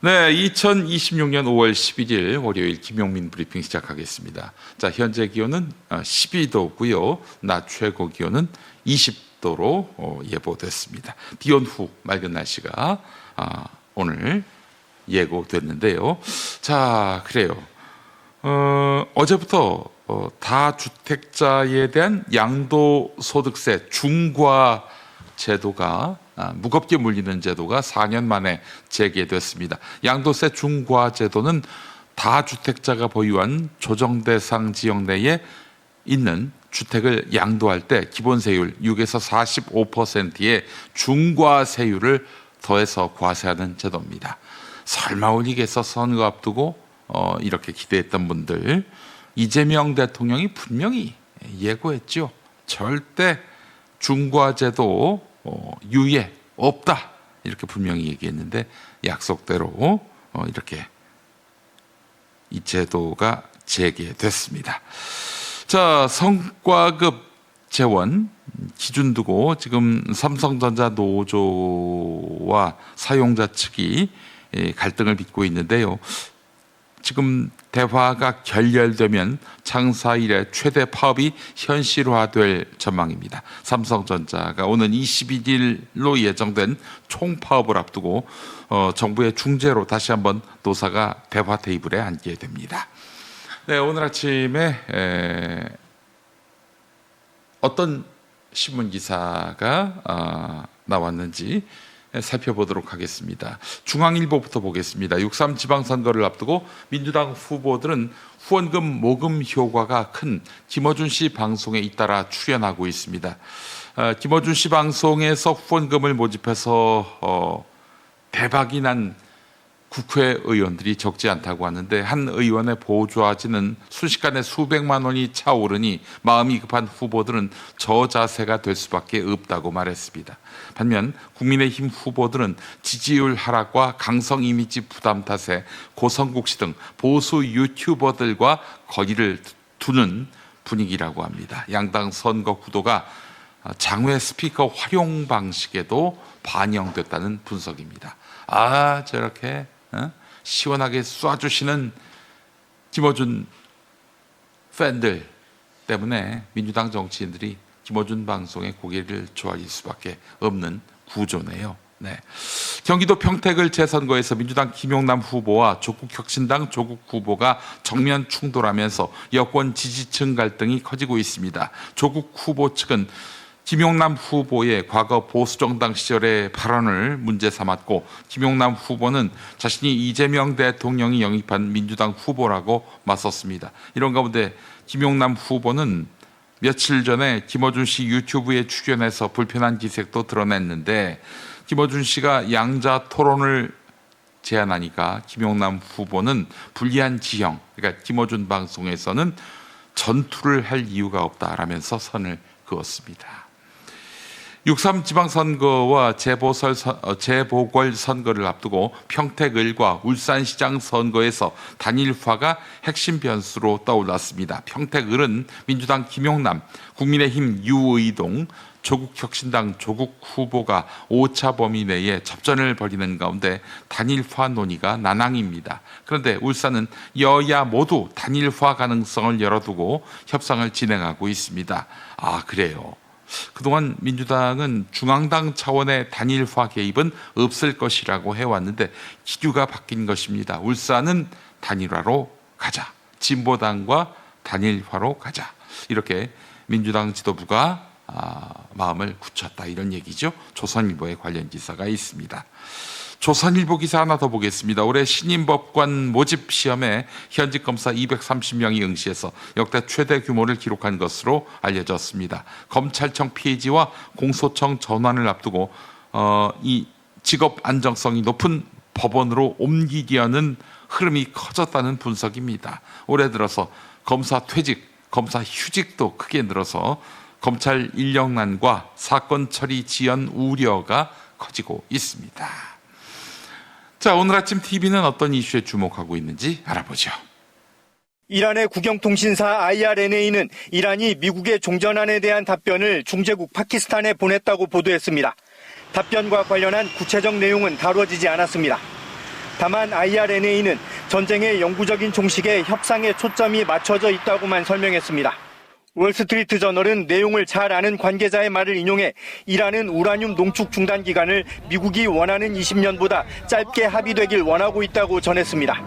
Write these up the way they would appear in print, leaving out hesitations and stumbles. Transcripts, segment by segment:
네, 2026년 5월 11일 월요일 김용민 브리핑 시작하겠습니다. 자, 현재 기온은 12도고요. 낮 최고 기온은 20도로 예보됐습니다. 비온 후 맑은 날씨가 오늘 예고됐는데요. 자, 그래요. 어제부터 다주택자에 대한 양도소득세 중과 제도가 무겁게 물리는 제도가 4년 만에 재개됐습니다. 양도세 중과 제도는 다주택자가 보유한 조정대상 지역 내에 있는 주택을 양도할 때 기본세율 6에서 45%의 중과세율을 더해서 과세하는 제도입니다. 설마 올리겠어 선거 앞두고 이렇게 기대했던 분들, 이재명 대통령이 분명히 예고했죠. 절대 중과제도 유예 없다 이렇게 분명히 얘기했는데 약속대로 이렇게 이 제도가 재개됐습니다. 자, 성과급 재원 기준 두고 지금 삼성전자 노조와 사용자 측이 갈등을 빚고 있는데요. 지금 대화가 결렬되면 창사 이래 최대 파업이 현실화될 전망입니다. 삼성전자가 오는 21일로 예정된 총파업을 앞두고 정부의 중재로 다시 한번 노사가 대화 테이블에 앉게 됩니다. 네, 오늘 아침에 어떤 신문 기사가 나왔는지 살펴보도록 하겠습니다. 중앙일보부터 보겠습니다. 6.3 지방선거를 앞두고 민주당 후보들은 후원금 모금 효과가 큰 김어준 씨 방송에 잇따라 출연하고 있습니다. 김어준 씨 방송에서 후원금을 모집해서 대박이 난 국회의원들이 적지 않다고 하는데 한 의원의 보좌진은 순식간에 수백만 원이 차오르니 마음이 급한 후보들은 저자세가 될 수밖에 없다고 말했습니다. 반면 국민의힘 후보들은 지지율 하락과 강성 이미지 부담 탓에 고성국 씨 등 보수 유튜버들과 거리를 두는 분위기라고 합니다. 양당 선거 구도가 장외 스피커 활용 방식에도 반영됐다는 분석입니다. 저렇게 시원하게 쏴주시는 김어준 팬들 때문에 민주당 정치인들이 김어준 방송에 고개를 조아릴 수밖에 없는 구조네요. 네. 경기도 평택을 재선거에서 민주당 김용남 후보와 조국혁신당 조국 후보가 정면 충돌하면서 여권 지지층 갈등이 커지고 있습니다. 조국 후보 측은 김용남 후보의 과거 보수정당 시절의 발언을 문제 삼았고, 김용남 후보는 자신이 이재명 대통령이 영입한 민주당 후보라고 맞섰습니다. 이런 가운데 김용남 후보는 며칠 전에 김어준 씨 유튜브에 출연해서 불편한 기색도 드러냈는데, 김어준 씨가 양자 토론을 제안하니까 김용남 후보는 불리한 지형, 그러니까 김어준 방송에서는 전투를 할 이유가 없다라면서 선을 그었습니다. 6.3 지방선거와 재보궐선거를 앞두고 평택을과 울산시장 선거에서 단일화가 핵심 변수로 떠올랐습니다. 평택을은 민주당 김용남, 국민의힘 유의동, 조국혁신당 조국 후보가 5차 범위 내에 접전을 벌이는 가운데 단일화 논의가 난항입니다. 그런데 울산은 여야 모두 단일화 가능성을 열어두고 협상을 진행하고 있습니다. 그래요. 그동안 민주당은 중앙당 차원의 단일화 개입은 없을 것이라고 해왔는데 기류가 바뀐 것입니다. 울산은 단일화로 가자, 진보당과 단일화로 가자, 이렇게 민주당 지도부가 마음을 굳혔다, 이런 얘기죠. 조선일보에 관련 기사가 있습니다. 조선일보 기사 하나 더 보겠습니다. 올해 신임법관 모집 시험에 현직 검사 230명이 응시해서 역대 최대 규모를 기록한 것으로 알려졌습니다. 검찰청 폐지와 공소청 전환을 앞두고 이 직업 안정성이 높은 법원으로 옮기려는 흐름이 커졌다는 분석입니다. 올해 들어서 검사 퇴직, 검사 휴직도 크게 늘어서 검찰 인력난과 사건 처리 지연 우려가 커지고 있습니다. 자, 오늘 아침 TV는 어떤 이슈에 주목하고 있는지 알아보죠. 이란의 국영통신사 IRNA는 이란이 미국의 종전안에 대한 답변을 중재국 파키스탄에 보냈다고 보도했습니다. 답변과 관련한 구체적 내용은 다뤄지지 않았습니다. 다만 IRNA는 전쟁의 영구적인 종식에 협상에 초점이 맞춰져 있다고만 설명했습니다. 월스트리트 저널은 내용을 잘 아는 관계자의 말을 인용해 이란은 우라늄 농축 중단 기간을 미국이 원하는 20년보다 짧게 합의되길 원하고 있다고 전했습니다.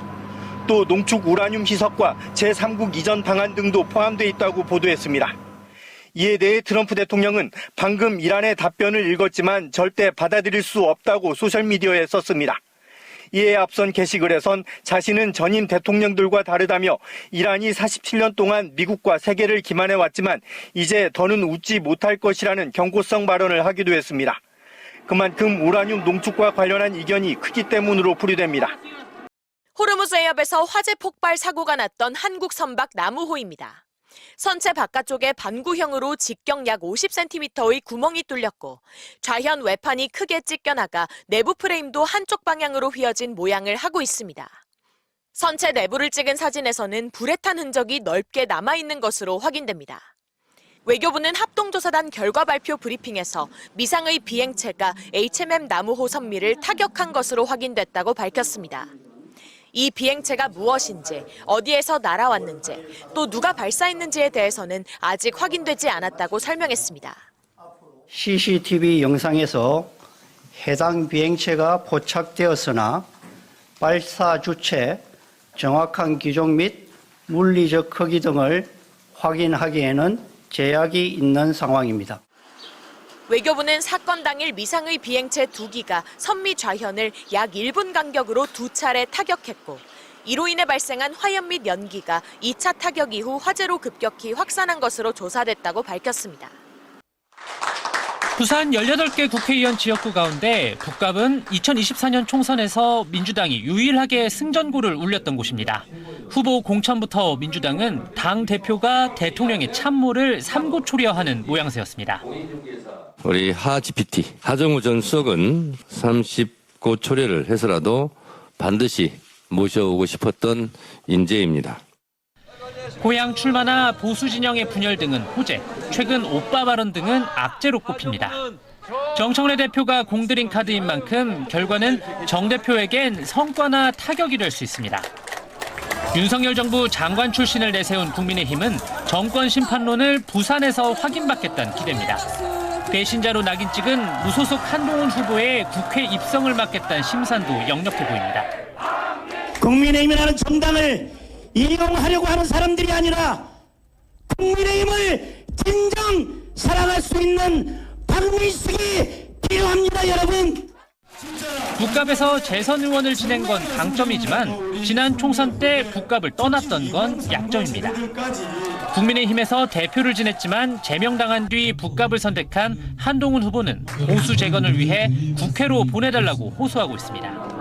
또 농축 우라늄 희석과 제3국 이전 방안 등도 포함돼 있다고 보도했습니다. 이에 대해 트럼프 대통령은 방금 이란의 답변을 읽었지만 절대 받아들일 수 없다고 소셜미디어에 썼습니다. 이에 앞선 게시글에선 자신은 전임 대통령들과 다르다며 이란이 47년 동안 미국과 세계를 기만해왔지만 이제 더는 웃지 못할 것이라는 경고성 발언을 하기도 했습니다. 그만큼 우라늄 농축과 관련한 이견이 크기 때문으로 풀이됩니다. 호르무즈 해협에서 화재 폭발 사고가 났던 한국 선박 나무호입니다. 선체 바깥쪽에 반구형으로 직경 약 50cm의 구멍이 뚫렸고 좌현 외판이 크게 찢겨나가 내부 프레임도 한쪽 방향으로 휘어진 모양을 하고 있습니다. 선체 내부를 찍은 사진에서는 불에 탄 흔적이 넓게 남아있는 것으로 확인됩니다. 외교부는 합동조사단 결과 발표 브리핑에서 미상의 비행체가 HMM 나무호 선미를 타격한 것으로 확인됐다고 밝혔습니다. 이 비행체가 무엇인지, 어디에서 날아왔는지, 또 누가 발사했는지에 대해서는 아직 확인되지 않았다고 설명했습니다. CCTV 영상에서 해당 비행체가 포착되었으나 발사 주체, 정확한 기종 및 물리적 크기 등을 확인하기에는 제약이 있는 상황입니다. 외교부는 사건 당일 미상의 비행체 2기가 선미 좌현을 약 1분 간격으로 2차례 타격했고 이로 인해 발생한 화염 및 연기가 2차 타격 이후 화재로 급격히 확산한 것으로 조사됐다고 밝혔습니다. 부산 18개 국회의원 지역구 가운데 북갑은 2024년 총선에서 민주당이 유일하게 승전고를 울렸던 곳입니다. 후보 공천부터 민주당은 당 대표가 대통령의 참모를 삼고초려하는 모양새였습니다. 우리 하 GPT, 하정우 전 수석은 30고 초려를 해서라도 반드시 모셔오고 싶었던 인재입니다. 고향 출마나 보수 진영의 분열 등은 호재, 최근 오빠 발언 등은 악재로 꼽힙니다. 정청래 대표가 공들인 카드인 만큼 결과는 정 대표에겐 성과나 타격이 될 수 있습니다. 윤석열 정부 장관 출신을 내세운 국민의힘은 정권 심판론을 부산에서 확인받겠다는 기대입니다. 배신자로 낙인 찍은 무소속 한동훈 후보의 국회 입성을 막겠다는 심산도 역력해 보입니다. 국민의힘이라는 정당을 이용하려고 하는 사람들이 아니라 국민의힘을 진정 사랑할 수 있는 박민숙이 필요합니다, 여러분. 북갑에서 재선 의원을 지낸 건 강점이지만 지난 총선 때 북갑을 떠났던 건 약점입니다. 국민의힘에서 대표를 지냈지만 제명당한 뒤 북갑을 선택한 한동훈 후보는 보수 재건을 위해 국회로 보내달라고 호소하고 있습니다.